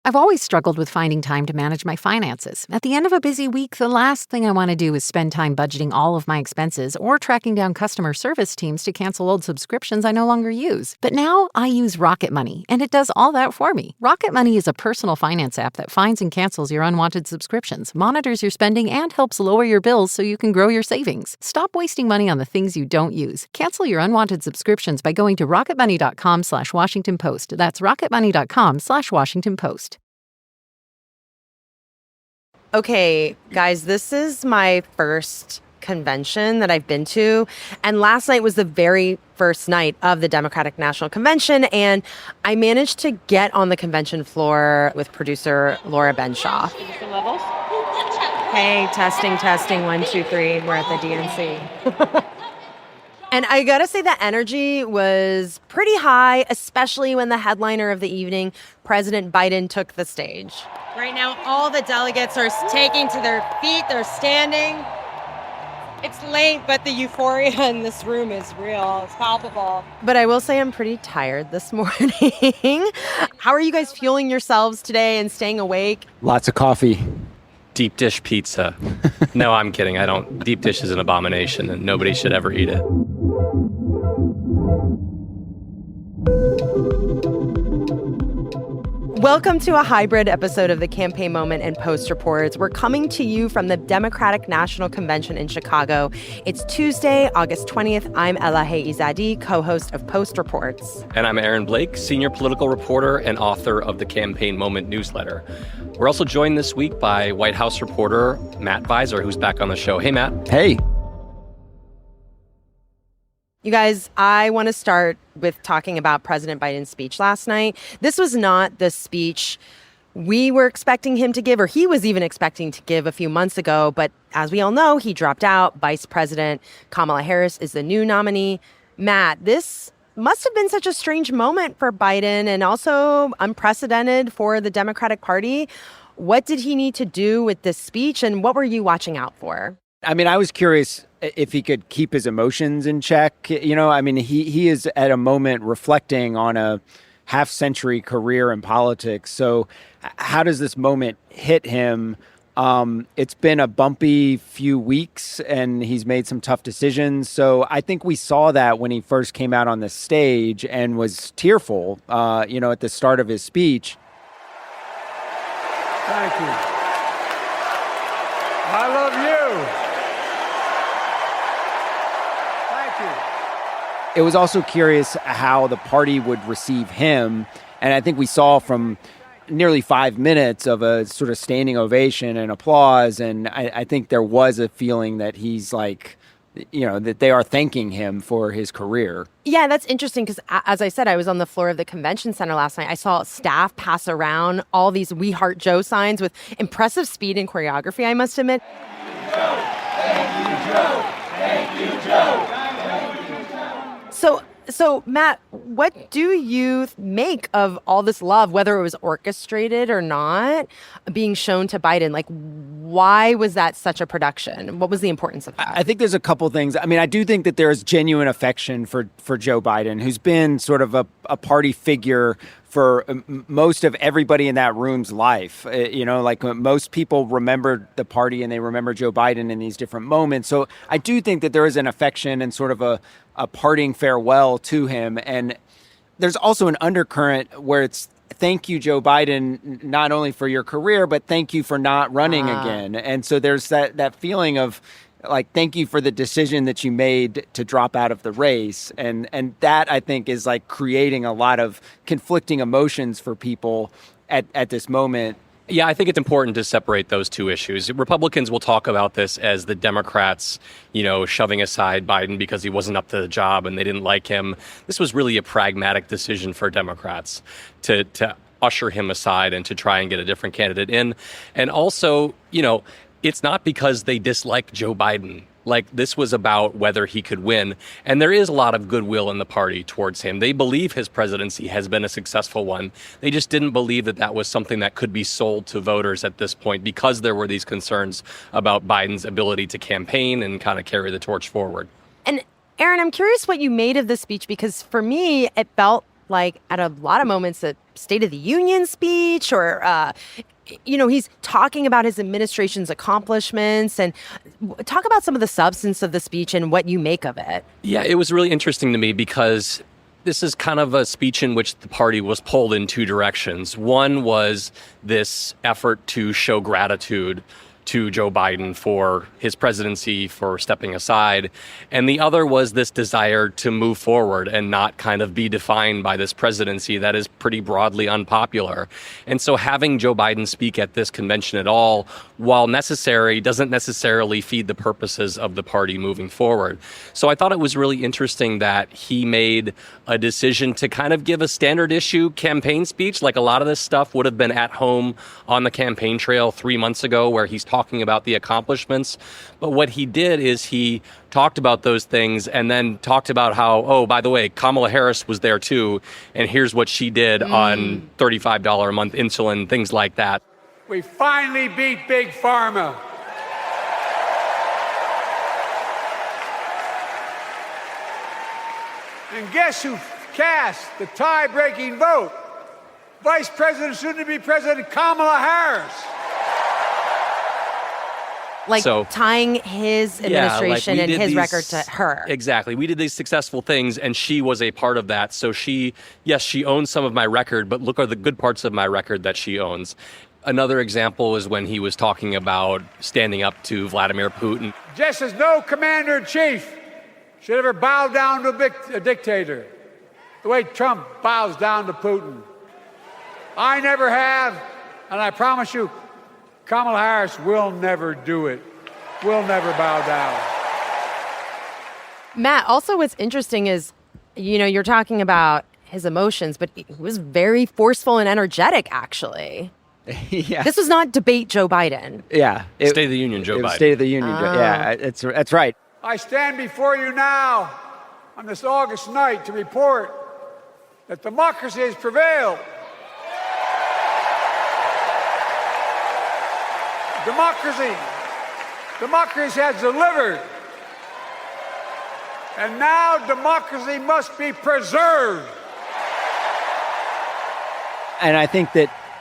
I've always struggled with finding time to manage my finances. At the end of a busy week, the last thing I want to do is spend time budgeting all of my expenses or tracking down customer service teams to cancel old subscriptions I no longer use. But now I use Rocket Money, and it does all that for me. Rocket Money is a personal finance app that finds and cancels your unwanted subscriptions, monitors your spending, and helps lower your bills so you can grow your savings. Stop wasting money on the things you don't use. Cancel your unwanted subscriptions by going to rocketmoney.com/Washington Post. That's rocketmoney.com/Washington Post. Okay, guys, this is my first convention that I've been to, and last night was the very first night of the Democratic National Convention, and I managed to get on the convention floor with producer Laura Benshoff. Hey, testing, 1, 2, 3, we're at the DNC. And I gotta say that energy was pretty high, especially when the headliner of the evening, President Biden, took the stage. Right now, all the delegates are taking to their feet. They're standing. It's late, but the euphoria in this room is real. It's palpable. But I will say I'm pretty tired this morning. How are you guys fueling yourselves today and staying awake? Lots of coffee. Deep dish pizza. No, I'm kidding. I don't. Deep dish is an abomination and nobody should ever eat it. Welcome to a hybrid episode of the Campaign Moment and Post Reports. We're coming to you from the Democratic National Convention in Chicago. It's Tuesday, August 20th. I'm Elahe Izadi, co-host of Post Reports. And I'm Aaron Blake, senior political reporter and author of the Campaign Moment newsletter. We're also joined this week by White House reporter Matt Viser, who's back on the show. Hey, Matt. Hey. You guys, I want to start with talking about President Biden's speech last night. This was not the speech we were expecting him to give, or he was even expecting to give a few months ago. But as we all know, he dropped out. Vice President Kamala Harris is the new nominee. Matt, this must have been such a strange moment for Biden and also unprecedented for the Democratic Party. What did he need to do with this speech, and what were you watching out for? I mean, I was curious if he could keep his emotions in check. You know, I mean, he is at a moment reflecting on a half-century career in politics. So how does this moment hit him? It's been a bumpy few weeks, and he's made some tough decisions. So I think we saw that when he first came out on the stage and was tearful, at the start of his speech. Thank you. I love you. It was also curious how the party would receive him. And I think we saw from nearly 5 minutes of a sort of standing ovation and applause. And I think there was a feeling that he's like, that they are thanking him for his career. Yeah, that's interesting because, as I said, I was on the floor of the convention center last night. I saw staff pass around all these We Heart Joe signs with impressive speed and choreography, I must admit. Thank you, Joe. Thank you, Joe. So, Matt, what do you make of all this love, whether it was orchestrated or not, being shown to Biden? Like, why was that such a production? What was the importance of that? I think there's a couple things. I mean, I do think that there's genuine affection for Joe Biden, who's been sort of a party figure for most of everybody in that room's life. Like most people remember the party and they remember Joe Biden in these different moments. So I do think that there is an affection and sort of a parting farewell to him. And there's also an undercurrent where it's thank you, Joe Biden, not only for your career, but thank you for not running again. And so there's that feeling of like, thank you for the decision that you made to drop out of the race. And that, I think, is like creating a lot of conflicting emotions for people at this moment. Yeah, I think it's important to separate those two issues. Republicans will talk about this as the Democrats, shoving aside Biden because he wasn't up to the job and they didn't like him. This was really a pragmatic decision for Democrats to usher him aside and to try and get a different candidate in. And also, it's not because they dislike Joe Biden. Like, this was about whether he could win. And there is a lot of goodwill in the party towards him. They believe his presidency has been a successful one. They just didn't believe that was something that could be sold to voters at this point because there were these concerns about Biden's ability to campaign and kind of carry the torch forward. And Aaron, I'm curious what you made of the speech, because for me, it felt like at a lot of moments a State of the Union speech or, he's talking about his administration's accomplishments, and talk about some of the substance of the speech and what you make of it. Yeah, it was really interesting to me because this is kind of a speech in which the party was pulled in two directions. One was this effort to show gratitude to Joe Biden for his presidency, for stepping aside. And the other was this desire to move forward and not kind of be defined by this presidency that is pretty broadly unpopular. And so having Joe Biden speak at this convention at all, while necessary, doesn't necessarily feed the purposes of the party moving forward. So I thought it was really interesting that he made a decision to kind of give a standard issue campaign speech. Like a lot of this stuff would have been at home on the campaign trail 3 months ago, where he's talking about the accomplishments. But what he did is he talked about those things and then talked about how, oh, by the way, Kamala Harris was there too, and here's what she did on $35 a month insulin, things like that. We finally beat Big Pharma. And guess who cast the tie-breaking vote? Vice President, soon-to-be President Kamala Harris. Like tying his administration and his record to her. Exactly. We did these successful things, and she was a part of that. So she owns some of my record, but look at the good parts of my record that she owns. Another example is when he was talking about standing up to Vladimir Putin. Just as no commander-in-chief should ever bow down to a dictator, the way Trump bows down to Putin. I never have, and I promise you, Kamala Harris will never do it. Will never bow down. Matt, also what's interesting is, you're talking about his emotions, but he was very forceful and energetic, actually. Yeah. This was not debate Joe Biden. Yeah. State of the Union Joe Biden. State of the Union. Yeah, that's right. I stand before you now on this August night to report that democracy has prevailed. Democracy has delivered. And now democracy must be preserved. And I think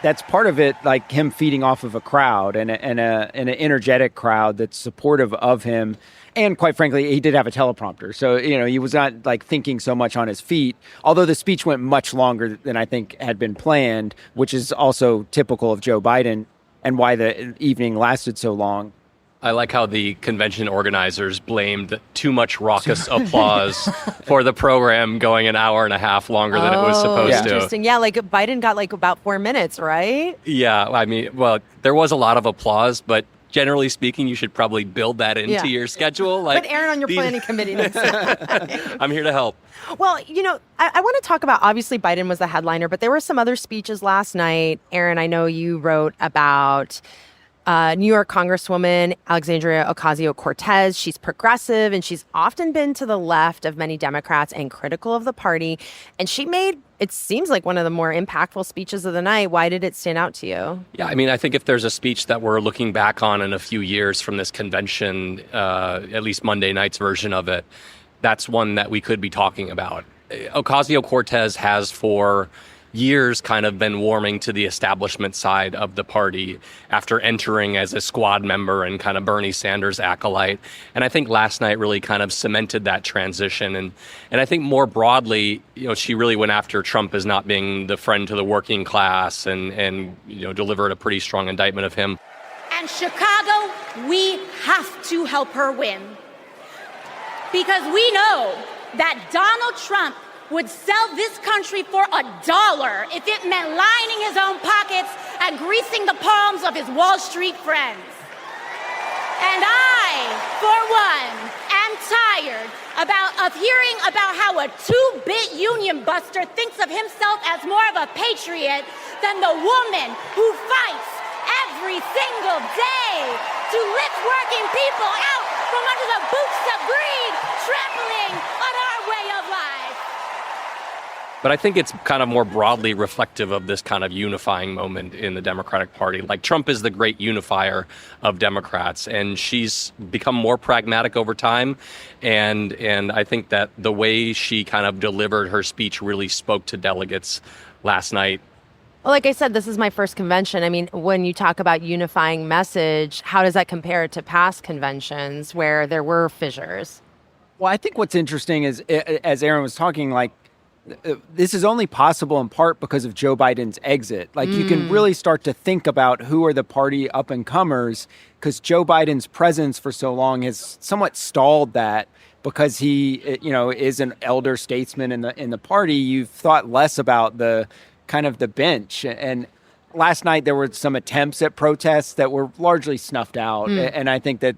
that's part of it, like him feeding off of a crowd and an energetic crowd that's supportive of him. And quite frankly, he did have a teleprompter. So, he was not like thinking so much on his feet, although the speech went much longer than I think had been planned, which is also typical of Joe Biden and why the evening lasted so long. I like how the convention organizers blamed too much raucous applause for the program going an hour and a half longer than it was supposed to. Interesting. Yeah, like Biden got like about 4 minutes, right? Yeah, I mean, well, there was a lot of applause, but generally speaking, you should probably build that into your schedule. Like, put Aaron on your planning committee next time. I'm here to help. Well, I want to talk about, obviously, Biden was the headliner, but there were some other speeches last night. Aaron, I know you wrote about New York Congresswoman Alexandria Ocasio-Cortez. She's progressive, and she's often been to the left of many Democrats and critical of the party. And she made, it seems like, one of the more impactful speeches of the night. Why did it stand out to you? Yeah, I mean, I think if there's a speech that we're looking back on in a few years from this convention, at least Monday night's version of it, that's one that we could be talking about. Ocasio-Cortez has for years kind of been warming to the establishment side of the party after entering as a squad member and kind of Bernie Sanders acolyte. And I think last night really kind of cemented that transition. And I think more broadly, she really went after Trump as not being the friend to the working class and delivered a pretty strong indictment of him. And Chicago, we have to help her win. Because we know that Donald Trump would sell this country for $1 if it meant lining his own pockets and greasing the palms of his Wall Street friends. And I, for one, am tired of hearing about how a two-bit union buster thinks of himself as more of a patriot than the woman who fights every single day to lift working people out from under the boots of greed, trampling on our way of life. But I think it's kind of more broadly reflective of this kind of unifying moment in the Democratic Party. Like, Trump is the great unifier of Democrats, and she's become more pragmatic over time. And I think that the way she kind of delivered her speech really spoke to delegates last night. Well, like I said, this is my first convention. I mean, when you talk about unifying message, how does that compare to past conventions where there were fissures? Well, I think what's interesting is, as Aaron was talking, like, this is only possible in part because of Joe Biden's exit. Like, you can really start to think about who are the party up-and-comers, because Joe Biden's presence for so long has somewhat stalled that. Because he, is an elder statesman in the party, you've thought less about the kind of the bench. And last night there were some attempts at protests that were largely snuffed out. And I think that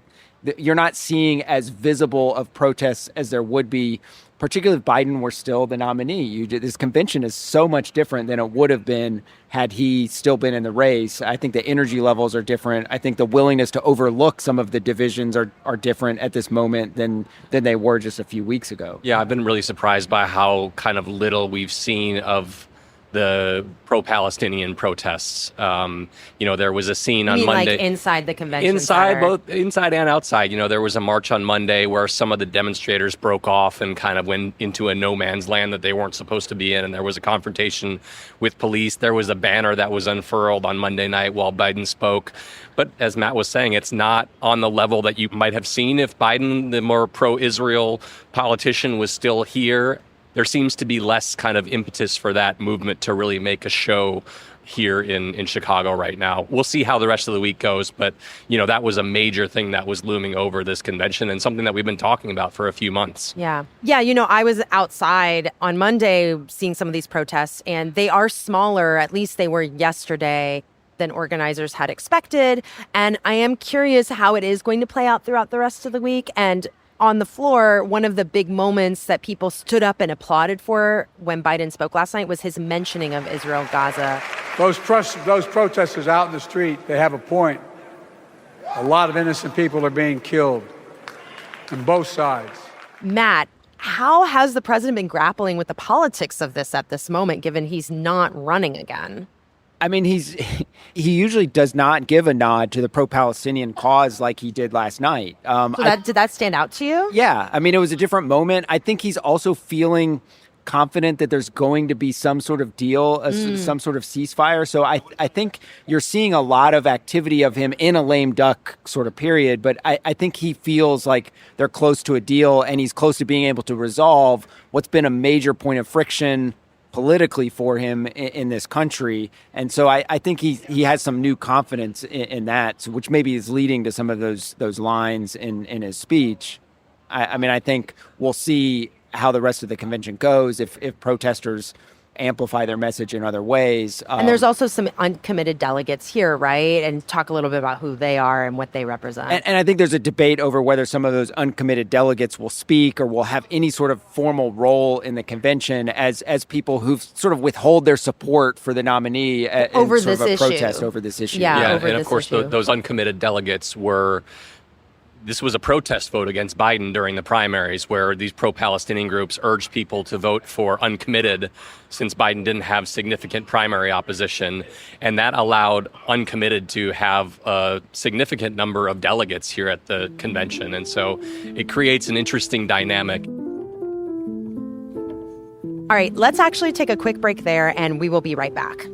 you're not seeing as visible of protests as there would be, particularly if Biden were still the nominee. This convention is so much different than it would have been had he still been in the race. I think the energy levels are different. I think the willingness to overlook some of the divisions are different at this moment than they were just a few weeks ago. Yeah, I've been really surprised by how kind of little we've seen of the pro-Palestinian protests. There was a scene on Monday. Like inside the convention center? Both inside and outside. There was a march on Monday where some of the demonstrators broke off and kind of went into a no man's land that they weren't supposed to be in. And there was a confrontation with police. There was a banner that was unfurled on Monday night while Biden spoke. But as Matt was saying, it's not on the level that you might have seen if Biden, the more pro-Israel politician, was still here. There seems to be less kind of impetus for that movement to really make a show here in Chicago right now. We'll see how the rest of the week goes, but that was a major thing that was looming over this convention and something that we've been talking about for a few months. Yeah, I was outside on Monday seeing some of these protests, and they are smaller, at least they were yesterday, than organizers had expected. And I am curious how it is going to play out throughout the rest of the week. And on the floor, one of the big moments that people stood up and applauded for when Biden spoke last night was his mentioning of Israel-Gaza. Those protesters out in the street, they have a point. A lot of innocent people are being killed on both sides. Matt, how has the president been grappling with the politics of this at this moment, given he's not running again? I mean, he usually does not give a nod to the pro-Palestinian cause like he did last night. Did that stand out to you? Yeah. I mean, it was a different moment. I think he's also feeling confident that there's going to be some sort of deal, some sort of ceasefire. So I think you're seeing a lot of activity of him in a lame duck sort of period. But I think he feels like they're close to a deal, and he's close to being able to resolve what's been a major point of friction politically for him in this country. And so I think he has some new confidence in that, which maybe is leading to some of those lines in his speech. I mean, I think we'll see how the rest of the convention goes if protesters amplify their message in other ways. And there's also some uncommitted delegates here, right? And talk a little bit about who they are and what they represent. And I think there's a debate over whether some of those uncommitted delegates will speak or will have any sort of formal role in the convention as people who sort of withhold their support for the nominee over in sort this of a issue. protest over this issue. Yeah, and of course those uncommitted delegates this was a protest vote against Biden during the primaries, where these pro-Palestinian groups urged people to vote for uncommitted since Biden didn't have significant primary opposition. And that allowed uncommitted to have a significant number of delegates here at the convention. And so it creates an interesting dynamic. All right, let's actually take a quick break there, and we will be right back.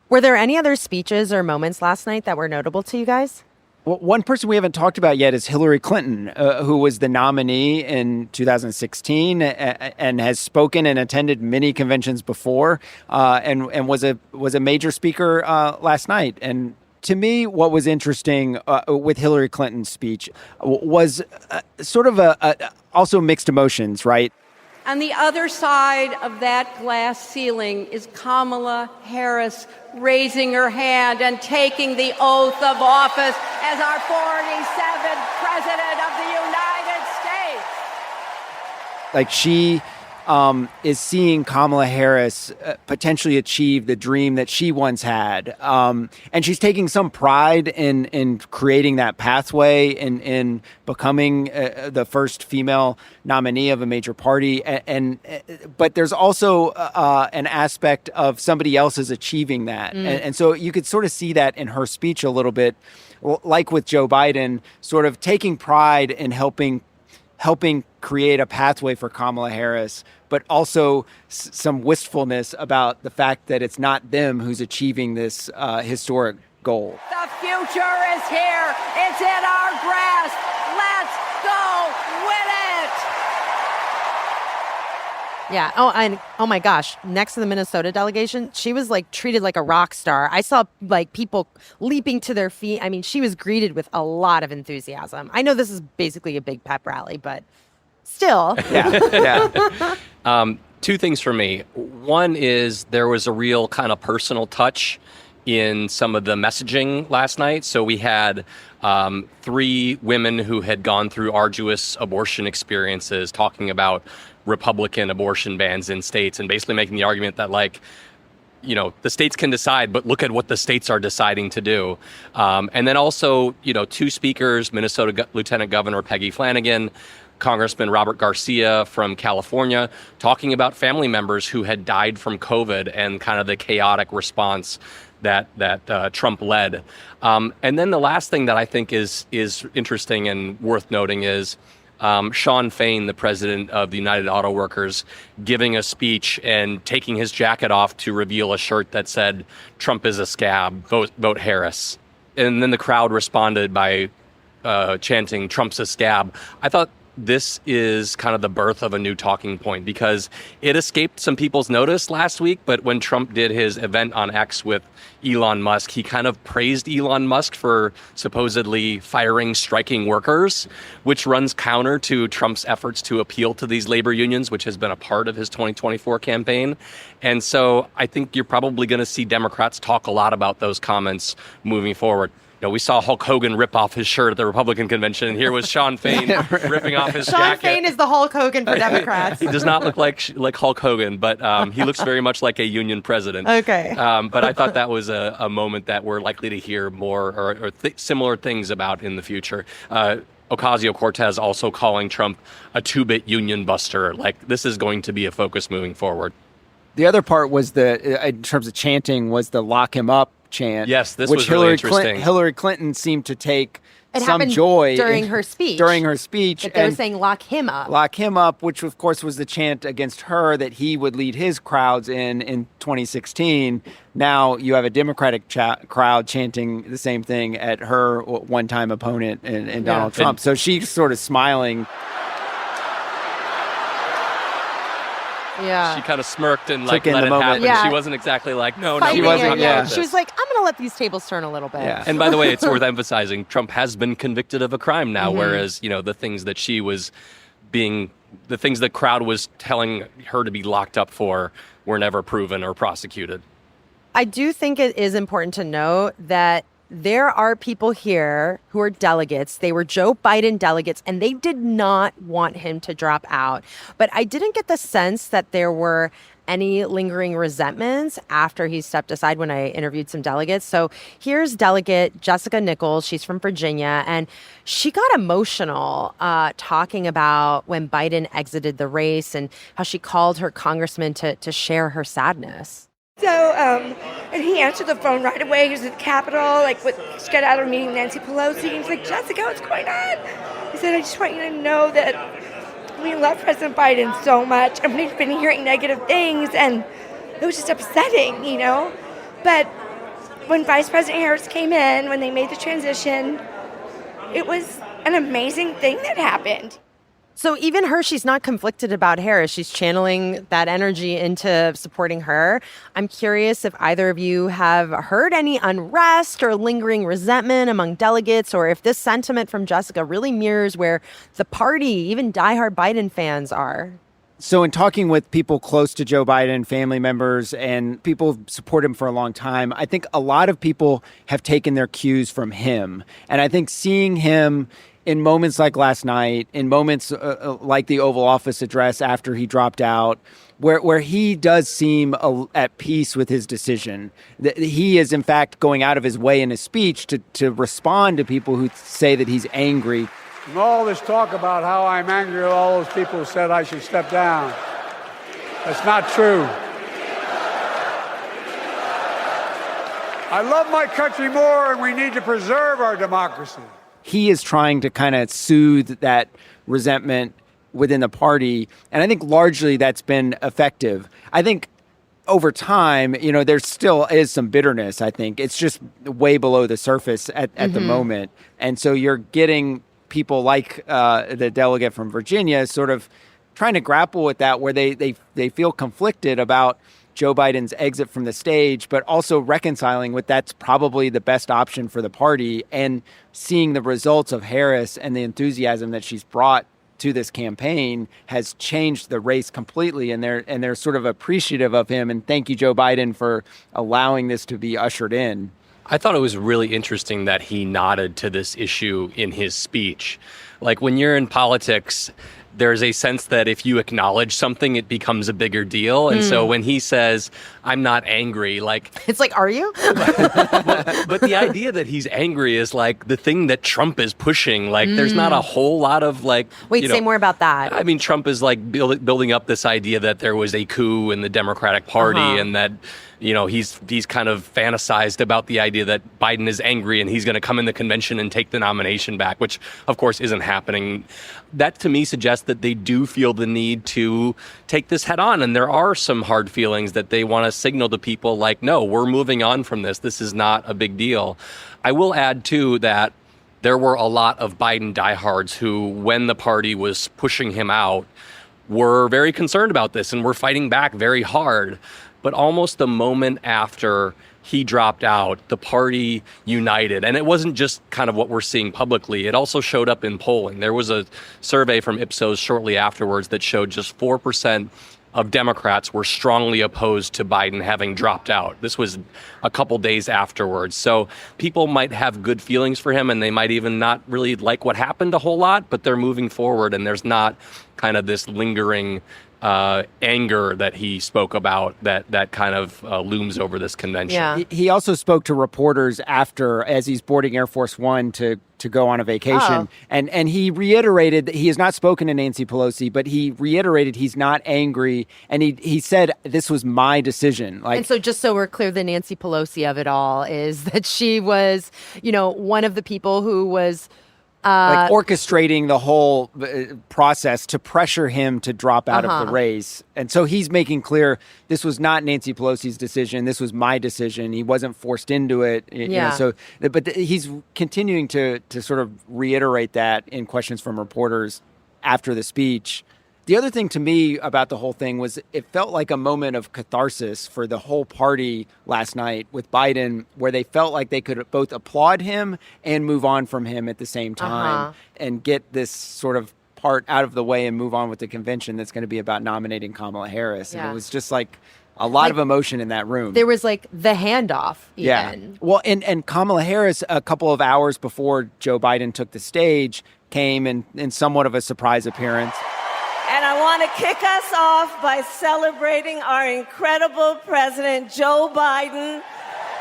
Were there any other speeches or moments last night that were notable to you guys? Well, one person we haven't talked about yet is Hillary Clinton, who was the nominee in 2016 and has spoken and attended many conventions before, and was a major speaker last night. And to me, what was interesting with Hillary Clinton's speech was sort of also mixed emotions, right? On the other side of that glass ceiling is Kamala Harris raising her hand and taking the oath of office as our 47th President of the United Like she is seeing Kamala Harris potentially achieve the dream that she once had. And she's taking some pride in creating that pathway and in becoming the first female nominee of a major party. But there's also an aspect of somebody else is achieving that. And so you could sort of see that in her speech a little bit, like with Joe Biden, sort of taking pride in helping create a pathway for Kamala Harris, but also some wistfulness about the fact that it's not them who's achieving this historic goal. The future is here. It's in our grasp. Let's go win it. Yeah. Oh, and oh my gosh, next to the Minnesota delegation, she was like treated like a rock star. I saw like people leaping to their feet. I mean, she was greeted with a lot of enthusiasm. I know this is basically a big pep rally, but still. Yeah. Two things for me. One is there was a real kind of personal touch in some of the messaging last night. So we had 3 women who had gone through arduous abortion experiences talking about Republican abortion bans in states and basically making the argument that, like, you know, the states can decide, but look at what the states are deciding to do. And then also, you know, 2 speakers, Minnesota Lieutenant Governor Peggy Flanagan, Congressman Robert Garcia from California, talking about family members who had died from COVID and kind of the chaotic response that Trump led. And then the last thing that I think is interesting and worth noting is Sean Fain, the president of the United Auto Workers, giving a speech and taking his jacket off to reveal a shirt that said, "Trump is a scab, vote Harris." And then the crowd responded by chanting, "Trump's a scab." I thought this is kind of the birth of a new talking point because it escaped some people's notice last week, but when Trump did his event on X with Elon Musk, he kind of praised Elon Musk for supposedly firing striking workers, which runs counter to Trump's efforts to appeal to these labor unions, which has been a part of his 2024 campaign. And so I think you're probably going to see Democrats talk a lot about those comments moving forward. You know, we saw Hulk Hogan rip off his shirt at the Republican convention, and here was Sean Fain ripping off his Sean jacket. Fain is the Hulk Hogan for Democrats. He does not look like Hulk Hogan, but he looks very much like a union president. Okay. But I thought that was a moment that we're likely to hear more or similar things about in the future. Ocasio-Cortez also calling Trump a 2-bit union buster. Like, this is going to be a focus moving forward. The other part was in terms of chanting, was the "lock him up" chant. Yes, this which was really interesting. Hillary Clinton seemed to take It some happened joy during her speech. That they were saying lock him up. Lock him up, which of course was the chant against her that he would lead his crowds in 2016. Now you have a Democratic crowd chanting the same thing at her one-time opponent in Donald Trump. So she's sort of smiling. Yeah. She kind of smirked and Took let in it the moment. happen. Yeah. She wasn't exactly like, no, Fighting we wasn't, can't yeah. do She was this. like, I'm going to let these tables turn a little bit. Yeah. And by the way, it's worth emphasizing, Trump has been convicted of a crime now, whereas, you know, the things that she was the things the crowd was telling her to be locked up for were never proven or prosecuted. I do think it is important to note that there are people here who are delegates. They were Joe Biden delegates, and they did not want him to drop out. But I didn't get the sense that there were any lingering resentments after he stepped aside when I interviewed some delegates. So here's Delegate Jessica Nichols. She's from Virginia, and she got emotional talking about when Biden exited the race and how she called her congressman to share her sadness. So, and he answered the phone right away. He was at the Capitol, just got out of a meeting with Nancy Pelosi. He was like, "Jessica, what's going on?" He said, "I just want you to know that we love President Biden so much, and we've been hearing negative things, and it was just upsetting, you know? But when Vice President Harris came in, when they made the transition, it was an amazing thing that happened." So even her, she's not conflicted about Harris. She's channeling that energy into supporting her. I'm curious if either of you have heard any unrest or lingering resentment among delegates, or if this sentiment from Jessica really mirrors where the party, even diehard Biden fans, are. So in talking with people close to Joe Biden, family members, and people who support him for a long time, I think a lot of people have taken their cues from him. And I think seeing him in moments like last night, in moments like the Oval Office address after he dropped out, where he does seem at peace with his decision. He is, in fact, going out of his way in his speech to respond to people who say that he's angry. And all this talk about how I'm angry at all those people who said I should step down. That's not true. I love my country more, and we need to preserve our democracy. He is trying to kind of soothe that resentment within the party, and I think largely that's been effective. I think over time, there still is some bitterness, I think. It's just way below the surface at the moment. And so you're getting people like the delegate from Virginia sort of trying to grapple with that, where they feel conflicted about Joe Biden's exit from the stage, but also reconciling with that's probably the best option for the party, and seeing the results of Harris and the enthusiasm that she's brought to this campaign has changed the race completely, and they're sort of appreciative of him. And thank you, Joe Biden, for allowing this to be ushered in. I thought it was really interesting that he nodded to this issue in his speech. Like, when you're in politics, there's a sense that if you acknowledge something, it becomes a bigger deal. And so when he says, I'm not angry, like... It's like, are you? but the idea that he's angry is like the thing that Trump is pushing. Like, there's not a whole lot of like... Wait, say more about that. I mean, Trump is like building up this idea that there was a coup in the Democratic Party and that... he's kind of fantasized about the idea that Biden is angry and he's going to come in the convention and take the nomination back, which, of course, isn't happening. That, to me, suggests that they do feel the need to take this head on. And there are some hard feelings that they want to signal to people like, no, we're moving on from this. This is not a big deal. I will add, too, that there were a lot of Biden diehards who, when the party was pushing him out, were very concerned about this and were fighting back very hard. But almost the moment after he dropped out, the party united. And it wasn't just kind of what we're seeing publicly. It also showed up in polling. There was a survey from Ipsos shortly afterwards that showed just 4% of Democrats were strongly opposed to Biden having dropped out. This was a couple days afterwards. So people might have good feelings for him, and they might even not really like what happened a whole lot, but they're moving forward, and there's not kind of this lingering anger that he spoke about that kind of looms over this convention. Yeah. He also spoke to reporters after, as he's boarding Air Force One to go on a vacation. And he reiterated that he has not spoken to Nancy Pelosi, but he reiterated he's not angry. And he said, this was my decision. And so just so we're clear, the Nancy Pelosi of it all is that she was, one of the people who was orchestrating the whole process to pressure him to drop out of the race. And so he's making clear this was not Nancy Pelosi's decision. This was my decision. He wasn't forced into it. But he's continuing to sort of reiterate that in questions from reporters after the speech. The other thing to me about the whole thing was it felt like a moment of catharsis for the whole party last night with Biden, where they felt like they could both applaud him and move on from him at the same time and get this sort of part out of the way and move on with the convention that's going to be about nominating Kamala Harris. Yeah. And it was just like a lot of emotion in that room. There was like the handoff even. Yeah. Well, and Kamala Harris, a couple of hours before Joe Biden took the stage, came in somewhat of a surprise appearance. And I want to kick us off by celebrating our incredible president, Joe Biden.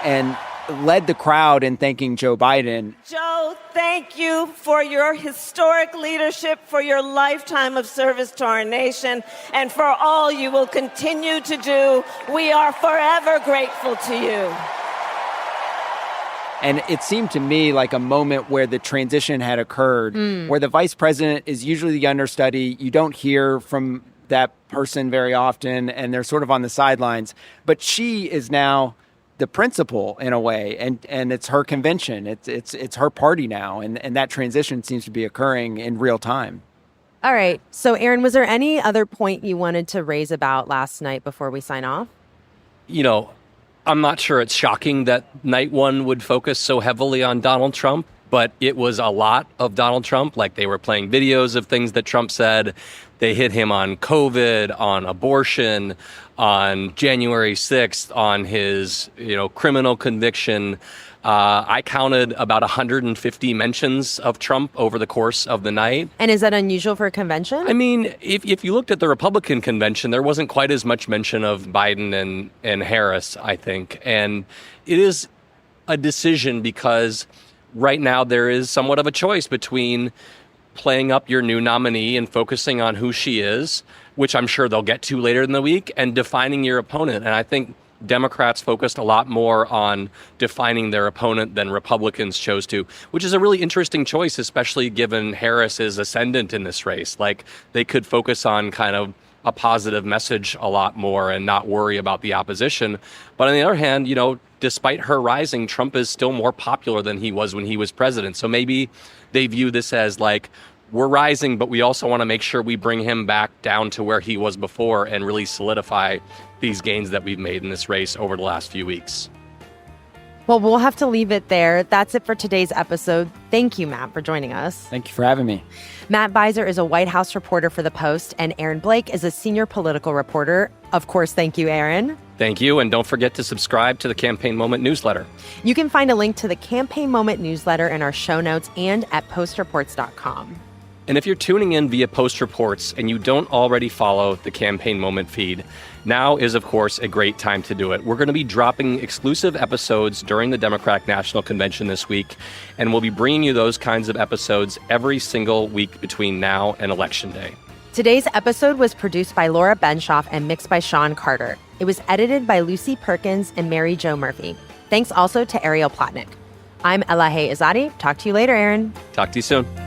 And led the crowd in thanking Joe Biden. Joe, thank you for your historic leadership, for your lifetime of service to our nation, and for all you will continue to do. We are forever grateful to you. And it seemed to me like a moment where the transition had occurred, where the vice president is usually the understudy. You don't hear from that person very often, and they're sort of on the sidelines. But she is now the principal in a way, and it's her convention. It's her party now, and that transition seems to be occurring in real time. All right. So, Aaron, was there any other point you wanted to raise about last night before we sign off? I'm not sure it's shocking that night one would focus so heavily on Donald Trump, but it was a lot of Donald Trump. Like, they were playing videos of things that Trump said. They hit him on COVID, on abortion, on January 6th, on his, criminal conviction. I counted about 150 mentions of Trump over the course of the night. And is that unusual for a convention? I mean, if you looked at the Republican convention, there wasn't quite as much mention of Biden and Harris, I think. And it is a decision because right now there is somewhat of a choice between playing up your new nominee and focusing on who she is, which I'm sure they'll get to later in the week, and defining your opponent. And I think Democrats focused a lot more on defining their opponent than Republicans chose to, which is a really interesting choice, especially given Harris's ascendant in this race. Like, they could focus on kind of a positive message a lot more and not worry about the opposition. But on the other hand, despite her rising, Trump is still more popular than he was when he was president. So maybe they view this as like, we're rising, but we also want to make sure we bring him back down to where he was before and really solidify these gains that we've made in this race over the last few weeks. Well, we'll have to leave it there. That's it for today's episode. Thank you, Matt, for joining us. Thank you for having me. Matt Beiser is a White House reporter for The Post, and Aaron Blake is a senior political reporter. Of course, thank you, Aaron. Thank you, and don't forget to subscribe to the Campaign Moment newsletter. You can find a link to the Campaign Moment newsletter in our show notes and at postreports.com. And if you're tuning in via Post Reports and you don't already follow the Campaign Moment feed, now is, of course, a great time to do it. We're going to be dropping exclusive episodes during the Democratic National Convention this week, and we'll be bringing you those kinds of episodes every single week between now and Election Day. Today's episode was produced by Laura Benshoff and mixed by Sean Carter. It was edited by Lucy Perkins and Mary Jo Murphy. Thanks also to Ariel Plotnick. I'm Elahe Izadi. Talk to you later, Aaron. Talk to you soon.